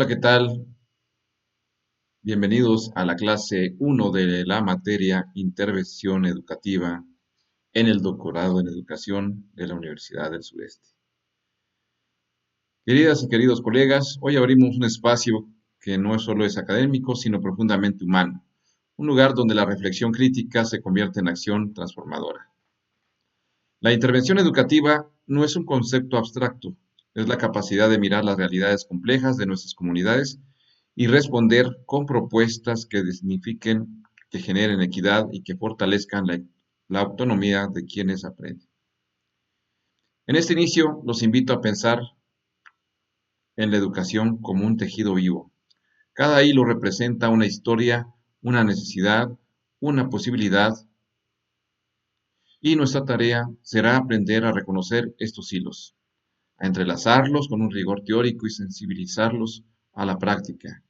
Hola, ¿qué tal? Bienvenidos a la clase uno de la materia Intervención Educativa en el doctorado en Educación de la Universidad del Sureste. Queridas y queridos colegas, hoy abrimos un espacio que no solo es académico, sino profundamente humano, un lugar donde la reflexión crítica se convierte en acción transformadora. La intervención educativa no es un concepto abstracto, es la capacidad de mirar las realidades complejas de nuestras comunidades y responder con propuestas que dignifiquen, que generen equidad y que fortalezcan la autonomía de quienes aprenden. En este inicio los invito a pensar en la educación como un tejido vivo. Cada hilo representa una historia, una necesidad, una posibilidad, y nuestra tarea será aprender a reconocer estos hilos, a entrelazarlos con un rigor teórico y sensibilizarlos a la práctica,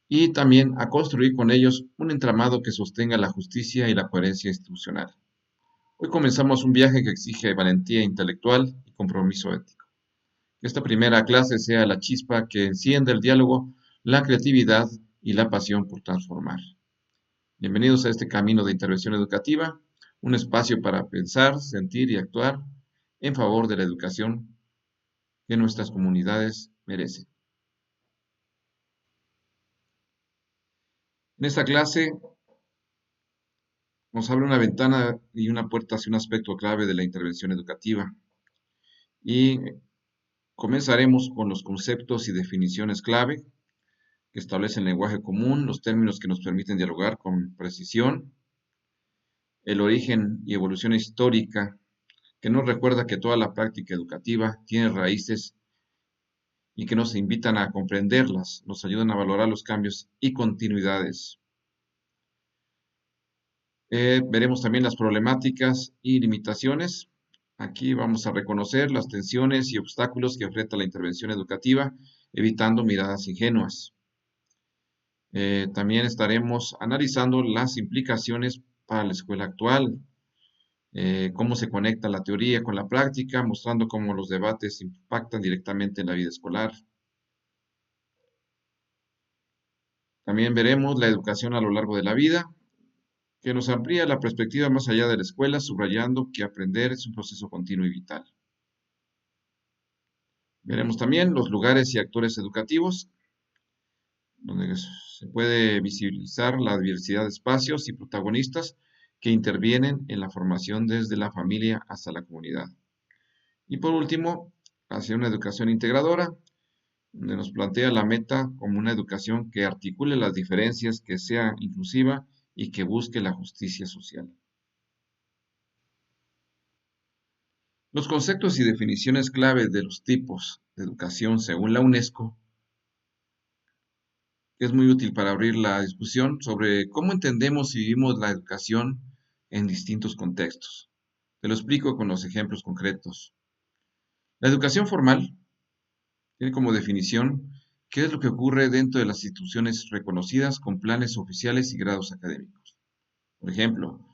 y también a construir con ellos un entramado que sostenga la justicia y la coherencia institucional. Hoy comenzamos un viaje que exige valentía intelectual y compromiso ético. Que esta primera clase sea la chispa que encienda el diálogo, la creatividad y la pasión por transformar. Bienvenidos a este camino de intervención educativa, un espacio para pensar, sentir y actuar en favor de la educación que nuestras comunidades merecen. En esta clase nos abre una ventana y una puerta hacia un aspecto clave de la intervención educativa y comenzaremos con los conceptos y definiciones clave que establecen lenguaje común, los términos que nos permiten dialogar con precisión, el origen y evolución histórica que nos recuerda que toda la práctica educativa tiene raíces y que nos invitan a comprenderlas, nos ayudan a valorar los cambios y continuidades. Veremos también las problemáticas y limitaciones. Aquí vamos a reconocer las tensiones y obstáculos que enfrenta la intervención educativa, evitando miradas ingenuas. También estaremos analizando las implicaciones para la escuela actual, cómo se conecta la teoría con la práctica, mostrando cómo los debates impactan directamente en la vida escolar. También veremos la educación a lo largo de la vida, que nos amplía la perspectiva más allá de la escuela, subrayando que aprender es un proceso continuo y vital. Veremos también los lugares y actores educativos, donde se puede visibilizar la diversidad de espacios y protagonistas que intervienen en la formación desde la familia hasta la comunidad. Y por último, hacia una educación integradora, donde nos plantea la meta como una educación que articule las diferencias, que sea inclusiva y que busque la justicia social. Los conceptos y definiciones clave de los tipos de educación según la UNESCO es muy útil para abrir la discusión sobre cómo entendemos y vivimos la educación en distintos contextos. Te lo explico con los ejemplos concretos. La educación formal tiene como definición qué es lo que ocurre dentro de las instituciones reconocidas con planes oficiales y grados académicos. Por ejemplo,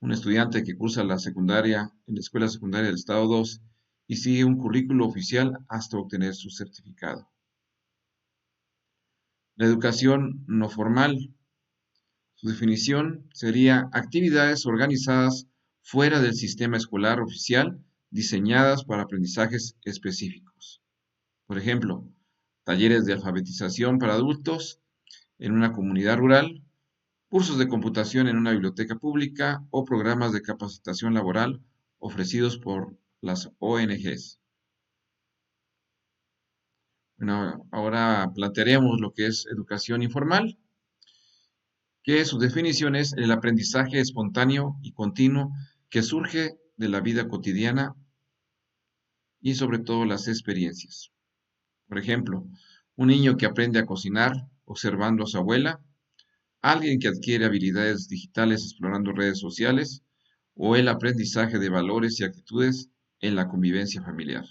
un estudiante que cursa la secundaria en la Escuela Secundaria del Estado 2 y sigue un currículo oficial hasta obtener su certificado. La educación no formal. Su definición sería actividades organizadas fuera del sistema escolar oficial diseñadas para aprendizajes específicos. Por ejemplo, talleres de alfabetización para adultos en una comunidad rural, cursos de computación en una biblioteca pública o programas de capacitación laboral ofrecidos por las ONGs. Bueno, ahora plantearemos lo que es educación informal, que su definición es el aprendizaje espontáneo y continuo que surge de la vida cotidiana y sobre todo las experiencias. Por ejemplo, un niño que aprende a cocinar observando a su abuela, alguien que adquiere habilidades digitales explorando redes sociales o el aprendizaje de valores y actitudes en la convivencia familiar.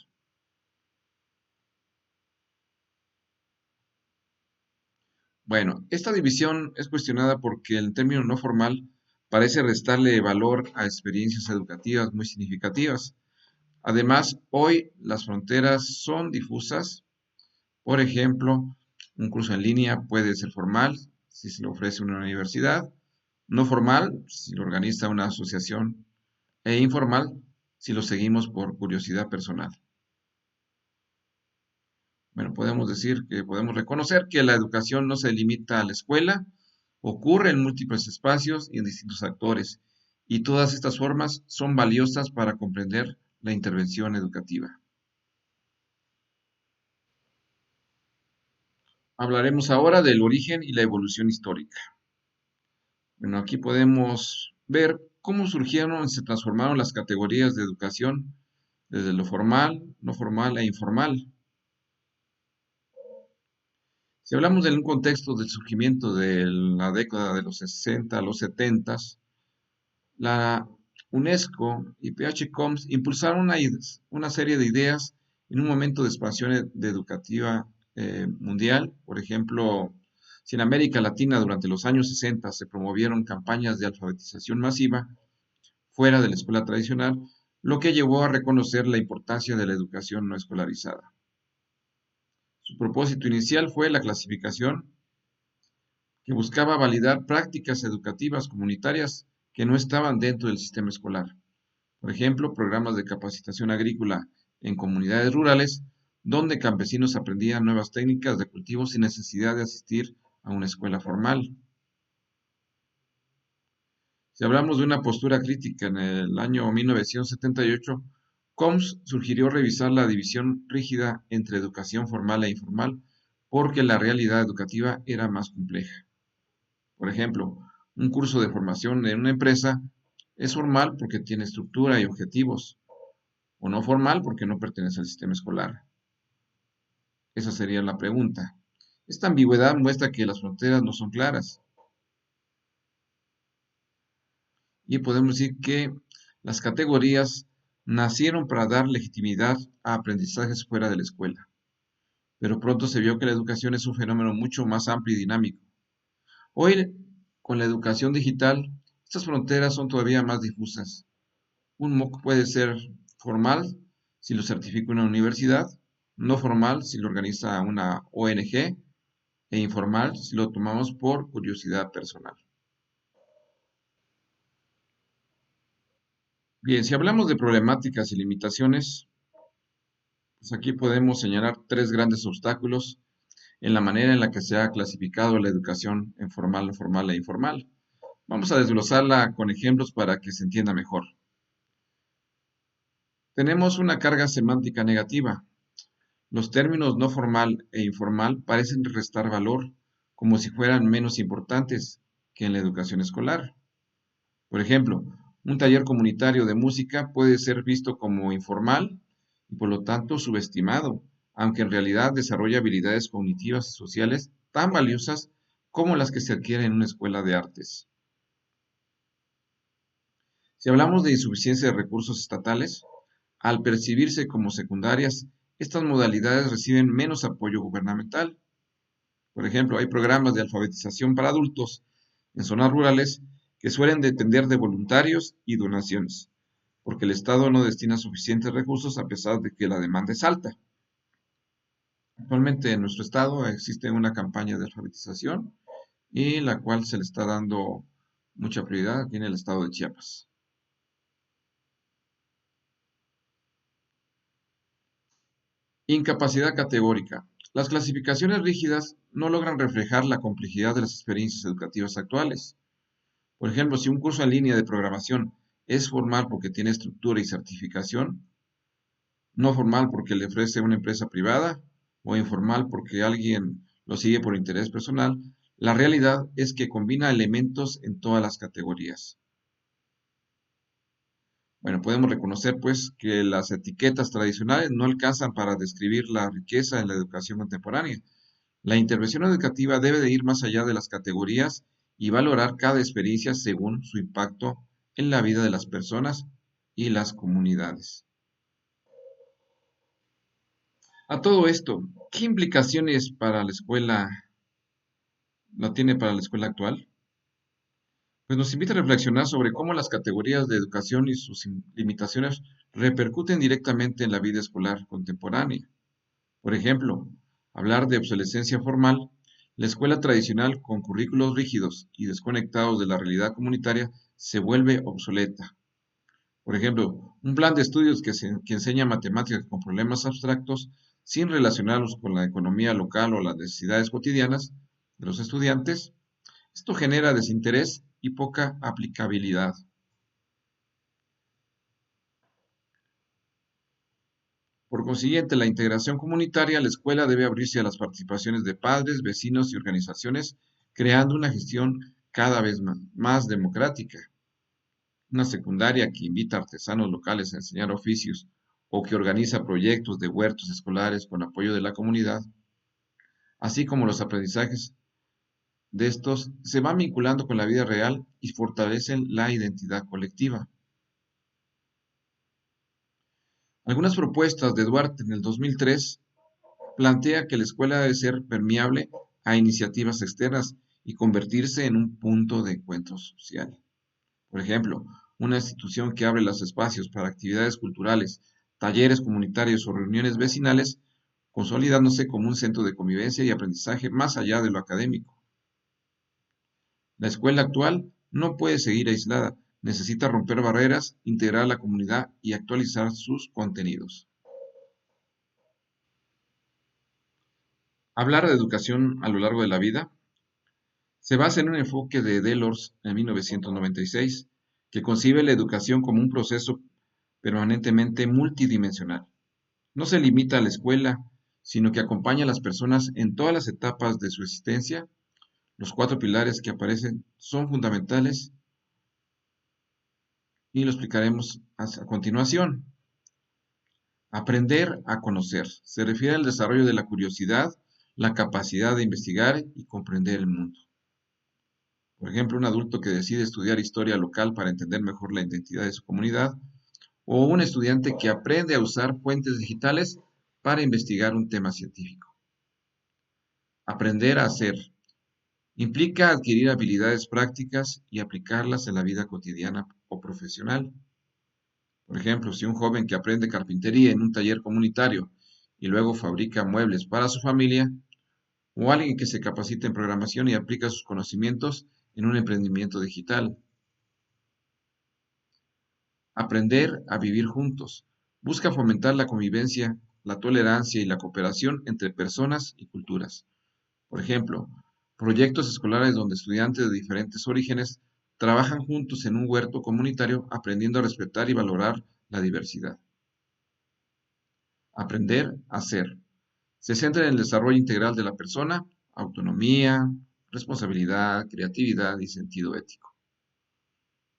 Bueno, esta división es cuestionada porque el término no formal parece restarle valor a experiencias educativas muy significativas. Además, hoy las fronteras son difusas. Por ejemplo, Un curso en línea puede ser formal si se lo ofrece una universidad, no formal si lo organiza una asociación e informal si lo seguimos por curiosidad personal. Bueno, podemos reconocer que la educación no se limita a la escuela, ocurre en múltiples espacios y en distintos actores, y todas estas formas son valiosas para comprender la intervención educativa. Hablaremos ahora del origen y la evolución histórica. Bueno, aquí podemos ver cómo surgieron y se transformaron las categorías de educación desde lo formal, no formal e informal. Si hablamos de un contexto del surgimiento de la década de los 60 a los 70, la UNESCO y PHCOMS impulsaron una serie de ideas en un momento de expansión educativa mundial. Por ejemplo, si en América Latina durante los años 60 se promovieron campañas de alfabetización masiva fuera de la escuela tradicional, lo que llevó a reconocer la importancia de la educación no escolarizada. Su propósito inicial fue la clasificación que buscaba validar prácticas educativas comunitarias que no estaban dentro del sistema escolar. Por ejemplo, programas de capacitación agrícola en comunidades rurales, donde campesinos aprendían nuevas técnicas de cultivo sin necesidad de asistir a una escuela formal. Si hablamos de una postura crítica en el año 1978, Combs sugirió revisar la división rígida entre educación formal e informal porque la realidad educativa era más compleja. Por ejemplo, un curso de formación en una empresa es formal porque tiene estructura y objetivos, o no formal porque no pertenece al sistema escolar. Esa sería la pregunta. Esta ambigüedad muestra que las fronteras no son claras y podemos decir que las categorías nacieron para dar legitimidad a aprendizajes fuera de la escuela, pero pronto se vio que la educación es un fenómeno mucho más amplio y dinámico. Hoy, con la educación digital, estas fronteras son todavía más difusas. Un MOOC puede ser formal si lo certifica una universidad, no formal si lo organiza una ONG e informal si lo tomamos por curiosidad personal. Bien, si hablamos de problemáticas y limitaciones, pues aquí podemos señalar tres grandes obstáculos en la manera en la que se ha clasificado la educación en formal, formal e informal. Vamos a desglosarla con ejemplos para que se entienda mejor. Tenemos una carga semántica negativa. Los términos no formal e informal parecen restar valor, como si fueran menos importantes que en la educación escolar. Por ejemplo, un taller comunitario de música puede ser visto como informal y por lo tanto subestimado, aunque en realidad desarrolla habilidades cognitivas y sociales tan valiosas como las que se adquieren en una escuela de artes. Si hablamos de insuficiencia de recursos estatales, al percibirse como secundarias, estas modalidades reciben menos apoyo gubernamental. Por ejemplo, hay programas de alfabetización para adultos en zonas rurales que suelen depender de voluntarios y donaciones, porque el Estado no destina suficientes recursos a pesar de que la demanda es alta. Actualmente en nuestro estado existe una campaña de alfabetización y la cual se le está dando mucha prioridad aquí en el estado de Chiapas. Incapacidad categórica. Las clasificaciones rígidas no logran reflejar la complejidad de las experiencias educativas actuales. Por ejemplo, si un curso en línea de programación es formal porque tiene estructura y certificación, no formal porque le ofrece una empresa privada o informal porque alguien lo sigue por interés personal, la realidad es que combina elementos en todas las categorías. Bueno, podemos reconocer pues que las etiquetas tradicionales no alcanzan para describir la riqueza en la educación contemporánea. La intervención educativa debe de ir más allá de las categorías y valorar cada experiencia según su impacto en la vida de las personas y las comunidades. A todo esto, ¿qué implicaciones para la escuela no tiene para la escuela actual? Pues nos invita a reflexionar sobre cómo las categorías de educación y sus limitaciones repercuten directamente en la vida escolar contemporánea. Por ejemplo, Hablar de obsolescencia formal, la escuela tradicional con currículos rígidos y desconectados de la realidad comunitaria se vuelve obsoleta. Por ejemplo, un plan de estudios que enseña matemáticas con problemas abstractos sin relacionarlos con la economía local o las necesidades cotidianas de los estudiantes, esto genera desinterés y poca aplicabilidad. Por consiguiente, la integración comunitaria, la escuela debe abrirse a las participaciones de padres, vecinos y organizaciones, creando una gestión cada vez más democrática. Una secundaria que invita a artesanos locales a enseñar oficios o que organiza proyectos de huertos escolares con apoyo de la comunidad, así como los aprendizajes de estos, se van vinculando con la vida real y fortalecen la identidad colectiva. Algunas propuestas de Duarte en el 2003 plantea que la escuela debe ser permeable a iniciativas externas y convertirse en un punto de encuentro social. Por ejemplo, una institución que abre los espacios para actividades culturales, talleres comunitarios o reuniones vecinales, consolidándose como un centro de convivencia y aprendizaje más allá de lo académico. La escuela actual no puede seguir aislada, necesita romper barreras, integrar a la comunidad y actualizar sus contenidos. Hablar de educación a lo largo de la vida se basa en un enfoque de Delors en 1996, que concibe la educación como un proceso permanentemente multidimensional. No se limita a la escuela, sino que acompaña a las personas en todas las etapas de su existencia. Los cuatro pilares que aparecen son fundamentales y lo explicaremos a continuación. Aprender a conocer. Se refiere al desarrollo de la curiosidad, la capacidad de investigar y comprender el mundo. Por ejemplo, un adulto que decide estudiar historia local para entender mejor la identidad de su comunidad, o un estudiante que aprende a usar fuentes digitales para investigar un tema científico. Aprender a hacer implica adquirir habilidades prácticas y aplicarlas en la vida cotidiana o profesional. Por ejemplo, si un joven que aprende carpintería en un taller comunitario y luego fabrica muebles para su familia, o alguien que se capacita en programación y aplica sus conocimientos en un emprendimiento digital. Aprender a vivir juntos. Busca fomentar la convivencia, la tolerancia y la cooperación entre personas y culturas. Por ejemplo, proyectos escolares donde estudiantes de diferentes orígenes trabajan juntos en un huerto comunitario aprendiendo a respetar y valorar la diversidad. Aprender a ser. Se centra en el desarrollo integral de la persona, autonomía, responsabilidad, creatividad y sentido ético.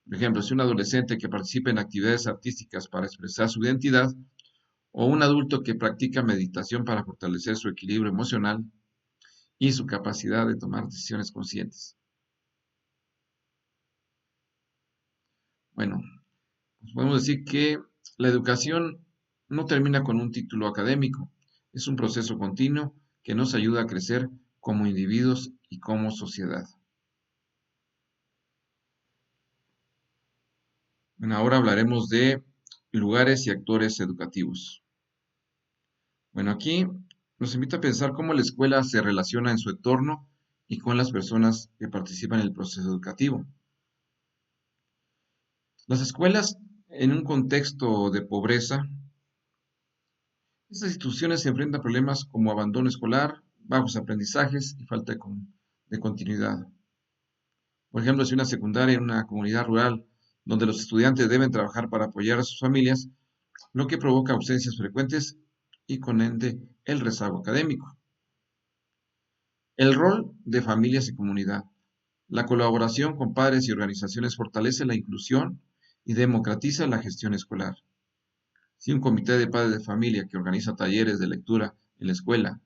Por ejemplo, si un adolescente que participa en actividades artísticas para expresar su identidad, o un adulto que practica meditación para fortalecer su equilibrio emocional y su capacidad de tomar decisiones conscientes. Bueno, pues podemos decir que la educación no termina con un título académico, es un proceso continuo que nos ayuda a crecer como individuos y como sociedad. Bueno, ahora hablaremos de lugares y actores educativos. Bueno, aquí nos invita a pensar cómo la escuela se relaciona en su entorno y con las personas que participan en el proceso educativo. Las escuelas, en un contexto de pobreza, estas instituciones se enfrentan a problemas como abandono escolar, bajos aprendizajes y falta de continuidad. Por ejemplo, si una secundaria en una comunidad rural donde los estudiantes deben trabajar para apoyar a sus familias, lo que provoca ausencias frecuentes y con ende el rezago académico. El rol de familias y comunidad. La colaboración con padres y organizaciones fortalece la inclusión y democratiza la gestión escolar. Si un comité de padres de familia que organiza talleres de lectura en la escuela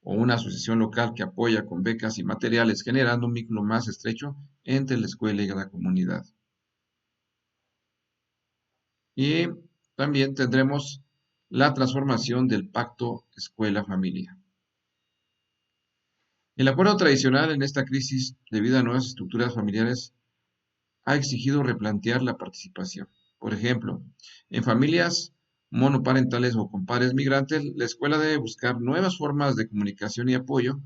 o una asociación local que apoya con becas y materiales generando un vínculo más estrecho entre la escuela y la comunidad. Y también tendremos la transformación del pacto escuela-familia. El acuerdo tradicional en esta crisis, debido a nuevas estructuras familiares, ha exigido replantear la participación. Por ejemplo, en familias monoparentales o con padres migrantes, la escuela debe buscar nuevas formas de comunicación y apoyo,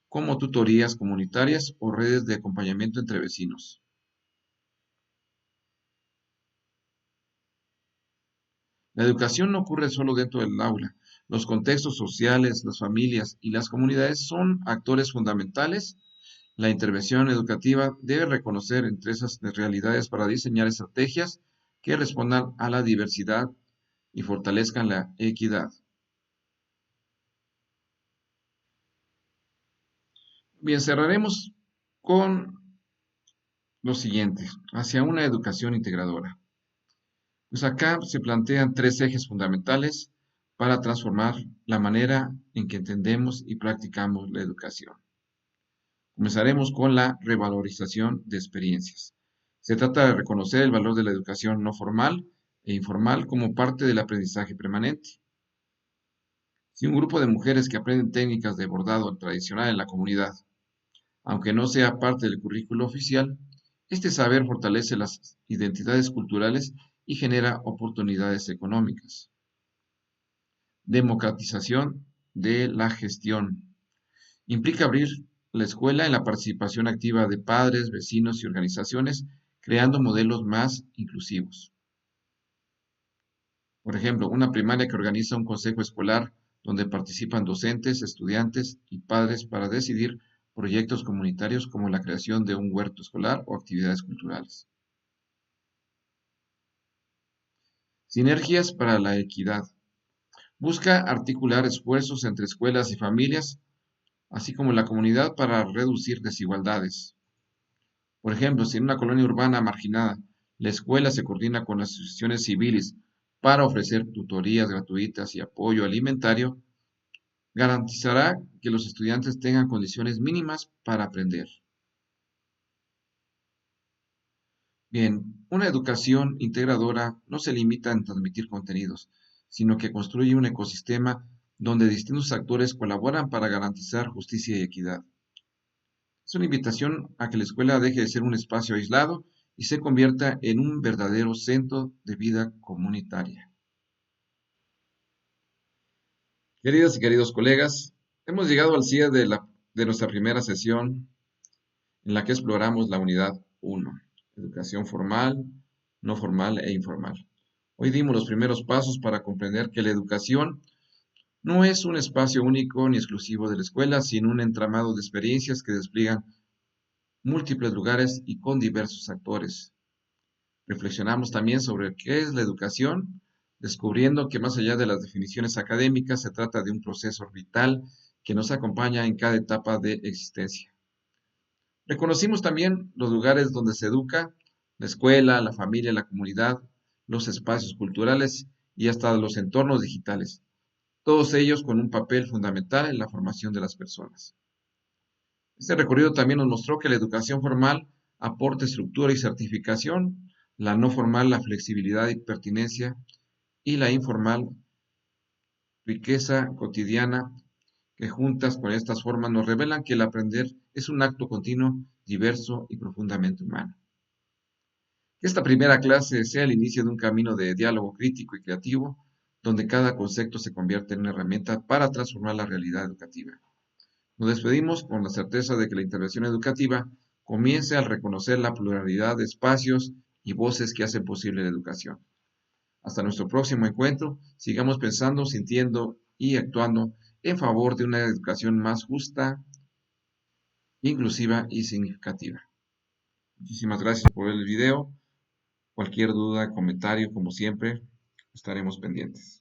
como tutorías comunitarias o redes de acompañamiento entre vecinos. La educación no ocurre solo dentro del aula. Los contextos sociales, las familias y las comunidades son actores fundamentales. La intervención educativa debe reconocer entre esas realidades para diseñar estrategias que respondan a la diversidad y fortalezcan la equidad. Bien, cerraremos con lo siguiente, hacia una educación integradora. Pues acá se plantean tres ejes fundamentales para transformar la manera en que entendemos y practicamos la educación. Comenzaremos con la revalorización de experiencias. Se trata de reconocer el valor de la educación no formal e informal como parte del aprendizaje permanente. Si un grupo de mujeres que aprenden técnicas de bordado tradicional en la comunidad, aunque no sea parte del currículo oficial, este saber fortalece las identidades culturales y genera oportunidades económicas. Democratización de la gestión. Implica abrir la escuela en la participación activa de padres, vecinos y organizaciones, creando modelos más inclusivos. Por ejemplo, una primaria que organiza un consejo escolar donde participan docentes, estudiantes y padres para decidir proyectos comunitarios como la creación de un huerto escolar o actividades culturales. Sinergias para la equidad. Busca articular esfuerzos entre escuelas y familias, así como la comunidad para reducir desigualdades. Por ejemplo, si en una colonia urbana marginada la escuela se coordina con las asociaciones civiles para ofrecer tutorías gratuitas y apoyo alimentario, garantizará que los estudiantes tengan condiciones mínimas para aprender. Bien, una educación integradora no se limita en transmitir contenidos, sino que construye un ecosistema donde distintos actores colaboran para garantizar justicia y equidad. Es una invitación a que la escuela deje de ser un espacio aislado y se convierta en un verdadero centro de vida comunitaria. Queridas y queridos colegas, hemos llegado al cierre de nuestra primera sesión en la que exploramos la unidad 1, educación formal, no formal e informal. Hoy dimos los primeros pasos para comprender que la educación no es un espacio único ni exclusivo de la escuela, sino un entramado de experiencias que despliegan múltiples lugares y con diversos actores. Reflexionamos también sobre qué es la educación, descubriendo que más allá de las definiciones académicas se trata de un proceso vital que nos acompaña en cada etapa de existencia. Reconocimos también los lugares donde se educa, la escuela, la familia, la comunidad, los espacios culturales y hasta los entornos digitales, todos ellos con un papel fundamental en la formación de las personas. Este recorrido también nos mostró que la educación formal aporta estructura y certificación, la no formal la flexibilidad y pertinencia y la informal riqueza cotidiana que juntas con estas formas nos revelan que el aprender es un acto continuo, diverso y profundamente humano. Que esta primera clase sea el inicio de un camino de diálogo crítico y creativo, donde cada concepto se convierte en una herramienta para transformar la realidad educativa. Nos despedimos con la certeza de que la intervención educativa comience al reconocer la pluralidad de espacios y voces que hacen posible la educación. Hasta nuestro próximo encuentro, sigamos pensando, sintiendo y actuando en favor de una educación más justa, inclusiva y significativa. Muchísimas gracias por ver el video. Cualquier duda, comentario, como siempre, estaremos pendientes.